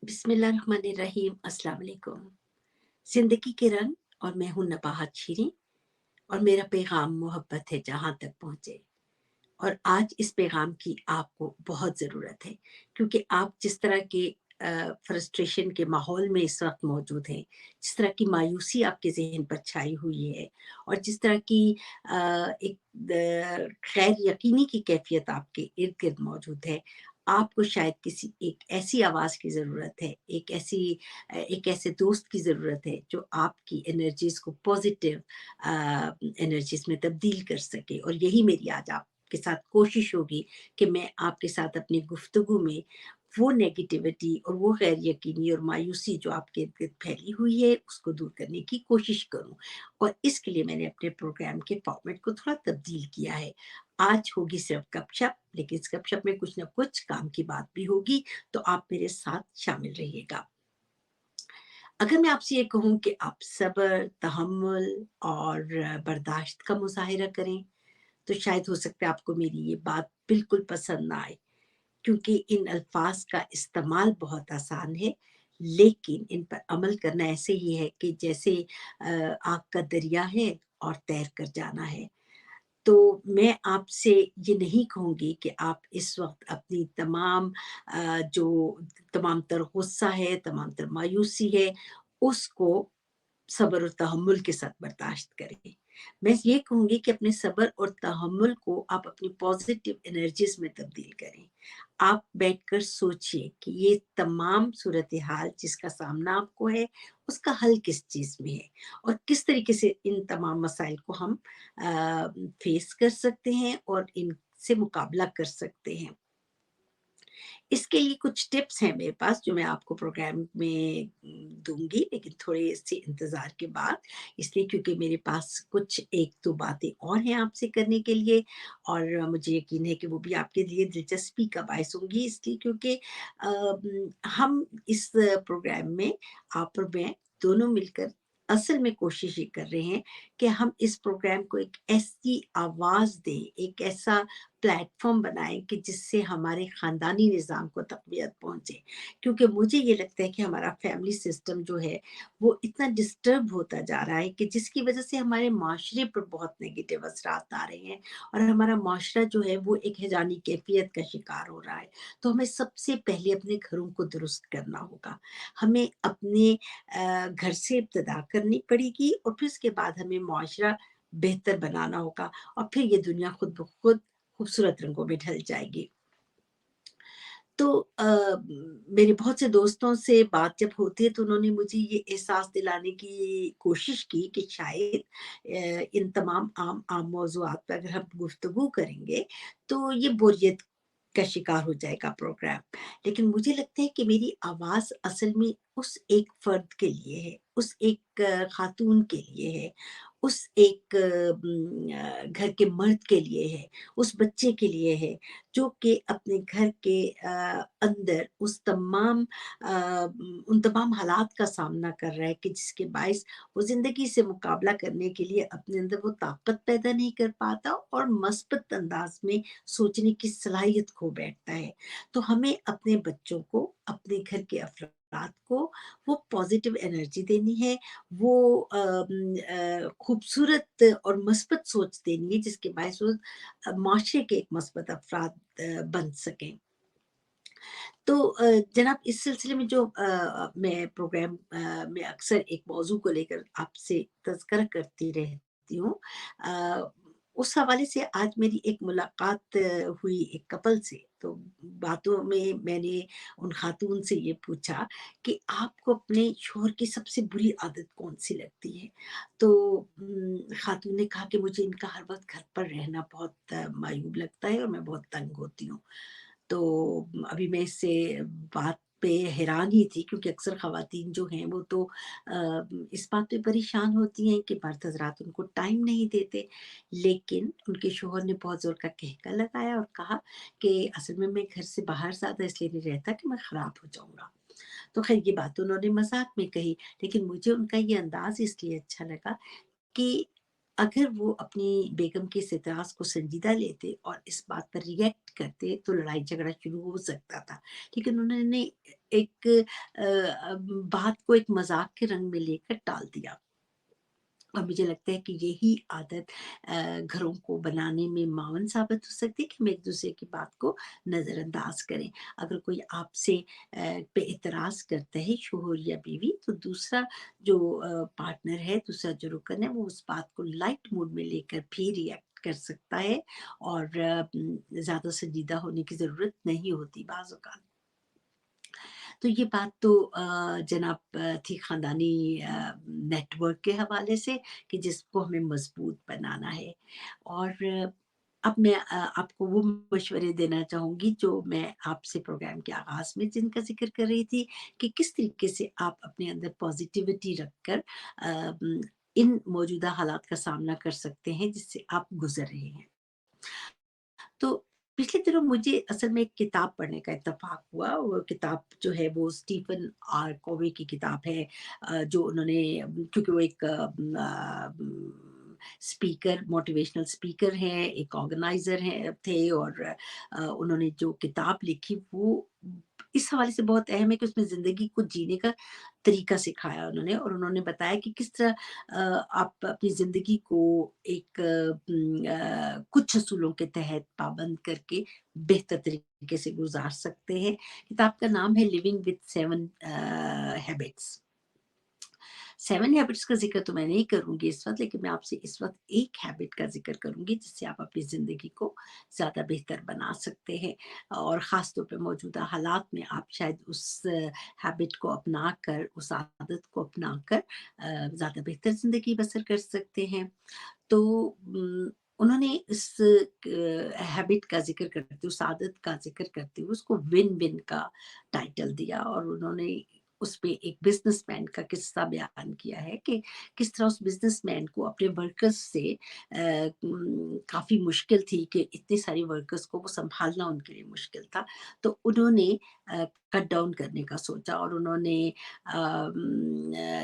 बिस्मिल्लाहिर्रहमानिर्रहीम। अस्सलाम वालेकुम। ज़िंदगी के रंग और मैं हूँ नबाहत शीरीं और मेरा पैगाम मोहब्बत है जहाँ तक पहुँचे। और आज इस पैगाम की आपको बहुत ज़रूरत है, क्योंकि आप जिस तरह के फ्रस्ट्रेशन के माहौल में इस वक़्त मौजूद हैं, जिस तरह की मायूसी आपके ज़हन पर छाई हुई है और जिस तरह की एक गैर यकीनी की कैफ़ियत आपके इर्द-गिर्द मौजूद है, आपको शायद किसी एक ऐसी आवाज़ की ज़रूरत है, एक ऐसे दोस्त की ज़रूरत है जो आपकी एनर्जीज़ को पॉज़िटिव एनर्जीज़ में तब्दील कर सके। और यही मेरी आज आपके साथ कोशिश होगी कि मैं आपके साथ अपनी गुफ्तगू में वो नेगेटिविटी और वो गैर यकीनी और मायूसी जो आपके इर्द-गिर्द फैली हुई है, उसको दूर करने की कोशिश करूँ। और इसके लिए मैंने अपने प्रोग्राम के फॉर्मेट को थोड़ा तब्दील किया है। आज होगी सिर्फ़ गपशप, लेकिन इस गपशप में कुछ न कुछ काम की बात भी होगी, तो आप मेरे साथ शामिल रहिएगा। अगर मैं आपसे ये कहूँ कि आप सब्र, तहम्मुल और बर्दाश्त का मुज़ाहिरा करें, तो शायद हो सकता है आपको मेरी ये बात बिल्कुल पसंद ना आए, क्योंकि इन अल्फाज का इस्तेमाल बहुत आसान है, लेकिन इन पर अमल करना ऐसे ही है कि जैसे आग का दरिया है और तैर कर जाना है। तो मैं आपसे ये नहीं कहूँगी कि आप इस वक़्त अपनी जो तमाम तर गुस्सा है, तमाम तर मायूसी है, उसको सब्र और तहम्मुल के साथ बर्दाश्त करें। मैं ये कहूँगी कि अपने सब्र और तहम्मुल को आप अपनी पॉज़िटिव एनर्जीज़ में तब्दील करें। आप बैठकर सोचिए कि ये तमाम सूरत-ए-हाल जिसका सामना आपको है, उसका हल किस चीज़ में है और किस तरीके से इन तमाम मसाइल को हम फ़ेस कर सकते हैं और इनसे मुकाबला कर सकते हैं। इसके लिए कुछ टिप्स हैं मेरे पास जो मैं आपको प्रोग्राम में दूँगी, लेकिन थोड़े-से इंतज़ार के बाद, इसलिए क्योंकि मेरे पास कुछ 1-2 बातें और हैं आपसे करने के लिए और मुझे यकीन है कि वो भी आपके लिए दिलचस्पी का बायस होंगी, इसलिए क्योंकि हम इस प्रोग्राम में आप और मैं दोनों मिलकर असल में कोशिश ये कर रहे हैं कि हम इस प्रोग्राम को एक ऐसी आवाज़ दें, एक ऐसा प्लेटफ़ॉर्म बनाएँ कि जिससे हमारे ख़ानदानी निज़ाम को तक़वियत पहुँचे। क्योंकि मुझे ये लगता है कि हमारा फ़ैमिली सिस्टम जो है, वो इतना डिस्टर्ब होता जा रहा है कि जिसकी वज़ह से हमारे माशरे पर बहुत नेगेटिव असरात आ रहे हैं और हमारा माशरा जो है वो एक हैजानी कैफ़ियत का शिकार हो रहा है। तो हमें सबसे पहले अपने घरों को दुरुस्त करना होगा। हमें अपने घर से इब्तिदा करनी पड़ेगी और फिर उसके बाद हमें मुआशरा बेहतर बनाना होगा और फिर ये दुनिया खुद ब खुद खूबसूरत रंगों में ढल जाएगी। तो मेरे बहुत से दोस्तों से बात जब होती है तो उन्होंने मुझे ये एहसास दिलाने की कोशिश की कि शायद इन तमाम आम आम मौज़ूआत पे अगर हम गुफ्तगू करेंगे तो ये बोरियत का शिकार हो जाएगा प्रोग्राम। लेकिन मुझे लगता है कि मेरी आवाज़ असल में उस एक फ़र्द के लिए है, उस एक ख़ातून के लिए है, उस एक घर के मर्द के लिए है, उस बच्चे के लिए है जो कि अपने घर के अंदर उन तमाम हालात का सामना कर रहा है कि जिसके बायस वो ज़िंदगी से मुकाबला करने के लिए अपने अंदर वो ताकत पैदा नहीं कर पाता और मस्बत अंदाज़ में सोचने की सलाहियत खो बैठता है। तो हमें अपने बच्चों को, अपने घर के अफ़राद को वो पॉज़िटिव एनर्जी देनी है, वो खूबसूरत और मस्बत सोच देनी है जिसके बायस वो माशरे के एक मस्बत अफ़राद बन सकें। तो जनाब इस सिलसिले में जो मैं प्रोग्राम में अक्सर एक मौज़ू को लेकर आपसे तज़किरा करती रहती हूँ। अ, उस हवाले से आज मेरी एक मुलाकात हुई एक कपल से, तो बातों में मैंने उन ख़ातून से ये पूछा कि आपको अपने शौहर की सबसे बुरी आदत कौन-सी लगती है? तो ख़ातून ने कहा कि मुझे इनका हर वक़्त घर पर रहना बहुत मायूब लगता है और मैं बहुत तंग होती हूँ। तो अभी मैं इससे बात पे हैरान ही थी, क्योंकि अक्सर ख़वातीन जो हैं वो तो इस बात पे परेशान होती हैं कि मर्द हज़रात उनको टाइम नहीं देते। लेकिन उनके शौहर ने बहुत ज़ोर का कहका लगाया और कहा कि असल में मैं घर से बाहर ज़्यादा इसलिए नहीं रहता कि मैं ख़राब हो जाऊँगा। तो ख़ैर ये बात उन्होंने मज़ाक में कही, लेकिन मुझे उनका ये अंदाज़ इसलिए अच्छा लगा कि अगर वो अपनी बेगम के इस एतराज़ को संजीदा लेते और इस बात पर रिएक्ट करते तो लड़ाई झगड़ा शुरू हो सकता था। लेकिन उन्होंने एक बात को एक मज़ाक के रंग में लेकर टाल दिया। और मुझे लगता है कि यही आदत घरों को बनाने में मावन साबित हो सकती है कि हम एक-दूसरे की बात को नज़रअंदाज करें। अगर कोई आपसे पे एतराज़ करता है शोहर या बीवी, तो दूसरा जो पार्टनर है, दूसरा जो रुकन है, वो उस बात को लाइट मूड में लेकर भी रिएक्ट कर सकता है और ज़्यादा संजीदा होने की ज़रूरत नहीं होती बाज़ औक़ात। तो ये बात तो जनाब थी ख़ानदानी नेटवर्क के हवाले से कि जिसको हमें मज़बूत बनाना है। और अब मैं आपको वो मशवरे देना चाहूँगी जो मैं आपसे प्रोग्राम के आगाज़ में जिनका ज़िक्र कर रही थी कि किस तरीके से आप अपने अंदर पॉज़िटिविटी रखकर इन मौजूदा हालात का सामना कर सकते हैं जिससे आप गुज़र रहे हैं। तो पिछले दिनों मुझे असल में एक किताब पढ़ने का इत्तेफ़ाक हुआ। वो किताब जो है वो स्टीफ़न आर कोवे की किताब है, जो उन्होंने क्योंकि वो एक स्पीकर मोटिवेशनल स्पीकर हैं, एक ऑर्गेनाइज़र हैं थे और उन्होंने जो किताब लिखी वो इस हवाले से बहुत अहम है कि उसमें ज़िंदगी को जीने का तरीका सिखाया उन्होंने और उन्होंने बताया कि किस तरह आप अपनी ज़िंदगी को एक कुछ असूलों के तहत पाबंद करके बेहतर तरीके से गुज़ार सकते हैं। किताब का नाम है लिविंग विद 7 हैबिट्स। 7 हैबिट्स का ज़िक्र तो मैं नहीं करूँगी इस वक़्त, लेकिन मैं आपसे इस वक़्त एक हैबिट का ज़िक्र करूँगी जिससे आप अपनी ज़िंदगी को ज़्यादा बेहतर बना सकते हैं और ख़ास तौर पे मौजूदा हालात में आप शायद उस हैबिट को अपनाकर, उस आदत को अपनाकर ज़्यादा बेहतर ज़िंदगी बसर कर सकते हैं। तो उन्होंने इस हैबिट का ज़िक्र करते हुए, उस आदत का ज़िक्र करते हुए उसको विन-विन का टाइटल दिया और उन्होंने उसपे एक बिज़नेसमैन का किस्सा बयान किया है कि किस तरह उस बिज़नेसमैन को अपने वर्कर्स से काफ़ी मुश्किल थी कि इतनी सारी वर्कर्स को वो सँभालना उनके लिए मुश्किल था। तो उन्होंने कट डाउन करने का सोचा और उन्होंने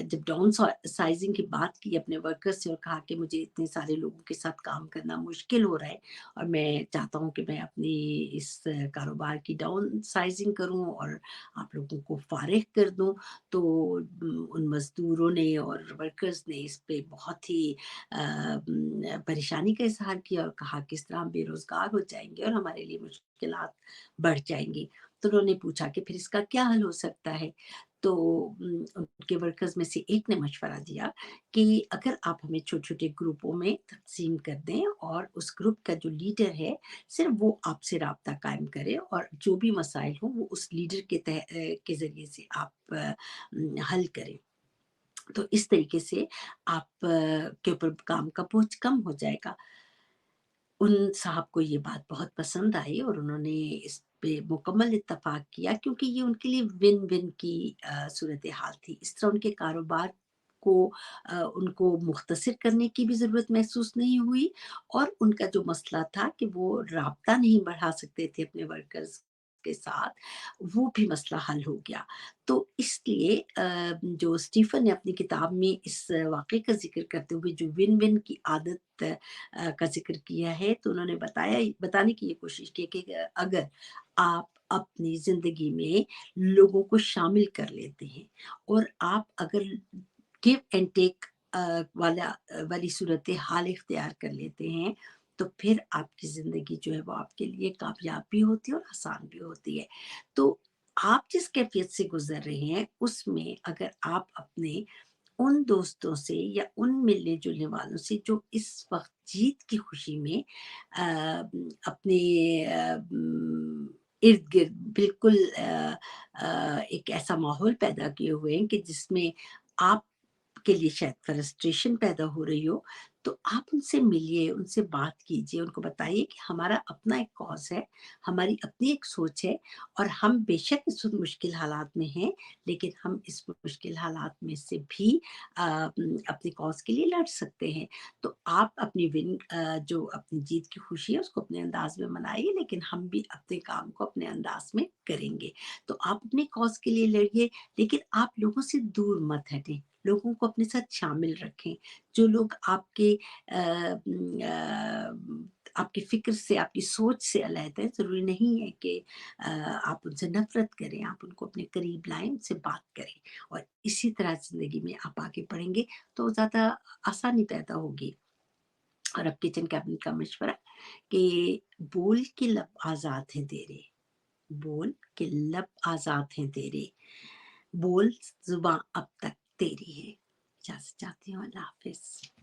जब डाउन साइज़िंग की बात की अपने वर्कर्स से और कहा कि मुझे इतने सारे लोगों के साथ काम करना मुश्किल हो रहा है और मैं चाहता हूँ कि मैं अपनी इस कारोबार की डाउन साइज़िंग करूँ और आप लोगों को फ़ारिग कर दूँ। तो उन मज़दूरों ने और वर्कर्स ने इस पे बहुत ही परेशानी का इज़हार किया और कहा किस तरह हम बेरोज़गार हो जाएँगे और हमारे लिए मुश्किलात बढ़ जाएँगी। तो उन्होंने पूछा कि फिर इसका क्या हल हो सकता है? तो उनके वर्कर्स में से एक ने मशवरा दिया कि अगर आप हमें छोटे-छोटे ग्रुपों में तक़सीम कर दें और उस ग्रुप का जो लीडर है, सिर्फ़ वो आपसे राब्ता कायम करे और जो भी मसाइल हों वो उस लीडर के ज़रिए से आप हल करें। तो इस तरीके से आप के ऊपर काम का बोझ कम हो जाएगा। उन साहब को ये बात बहुत पसंद आई और उन्होंने इस पे मुकम्मल इत्तेफ़ाक किया क्योंकि ये उनके लिए विन-विन की सूरत-ए-हाल थी। इस तरह उनके कारोबार को उनको मुख्तसर करने की भी ज़रूरत महसूस नहीं हुई और उनका जो मसला था कि वो राब्ता नहीं बढ़ा सकते थे अपने वर्कर्स के साथ, वो भी मसला हल हो गया। तो इसलिए जो स्टीफ़न ने अपनी किताब में इस वाक़ये का ज़िक्र करते हुए जो विन-विन की आदत का ज़िक्र किया है, तो उन्होंने बताने की ये कोशिश की कि अगर आप अपनी ज़िंदगी में लोगों को शामिल कर लेते हैं और आप अगर गिव एंड टेक वाली सूरत-ए-हाल इख्तियार कर लेते हैं, तो फिर आपकी ज़िंदगी जो है वो आपके लिए कामयाब भी होती है और आसान भी होती है। तो आप जिस कैफ़ियत से गुज़र रहे हैं, उसमें अगर आप अपने उन दोस्तों से या उन मिलने-जुलने वालों से जो इस वक़्त जीत की खुशी में अपने इर्द-गिर्द बिल्कुल एक ऐसा माहौल पैदा किए हुए हैं कि जिसमें आपके लिए शायद फ्रस्ट्रेशन पैदा हो रही हो, तो आप उनसे मिलिए, उनसे बात कीजिए, उनको बताइए कि हमारा अपना एक कॉज़ है, हमारी अपनी एक सोच है और हम बेशक इस वक़्त मुश्किल हालात में हैं, लेकिन हम इस मुश्किल हालात में से भी अपने कॉज़ के लिए लड़ सकते हैं। तो आप अपनी जो अपनी जीत की खुशी है उसको अपने अंदाज़ में मनाइए, लेकिन हम भी अपने काम को अपने अंदाज़ में करेंगे। तो आप अपने कॉज़ के लिए लड़िए, लेकिन आप लोगों से दूर मत हटें। لوگوں کو اپنے ساتھ شامل رکھیں، جو لوگ آپ کی فکر سے، آپ کی سوچ سے علیحدہ ہیں، ضروری نہیں ہے کہ آپ ان سے نفرت کریں، آپ ان کو اپنے قریب لائیں، ان سے بات کریں، اور اسی طرح زندگی میں آپ آگے بڑھیں گے تو زیادہ آسانی پیدا ہوگی۔ اور اب کچن کیبنٹ کا مشورہ کہ بول کے لب آزاد ہیں تیرے، بول کے لب آزاد ہیں تیرے، بول زباں اب تک تیری ہے۔ اجازت چاہتی ہوں، اللہ حافظ۔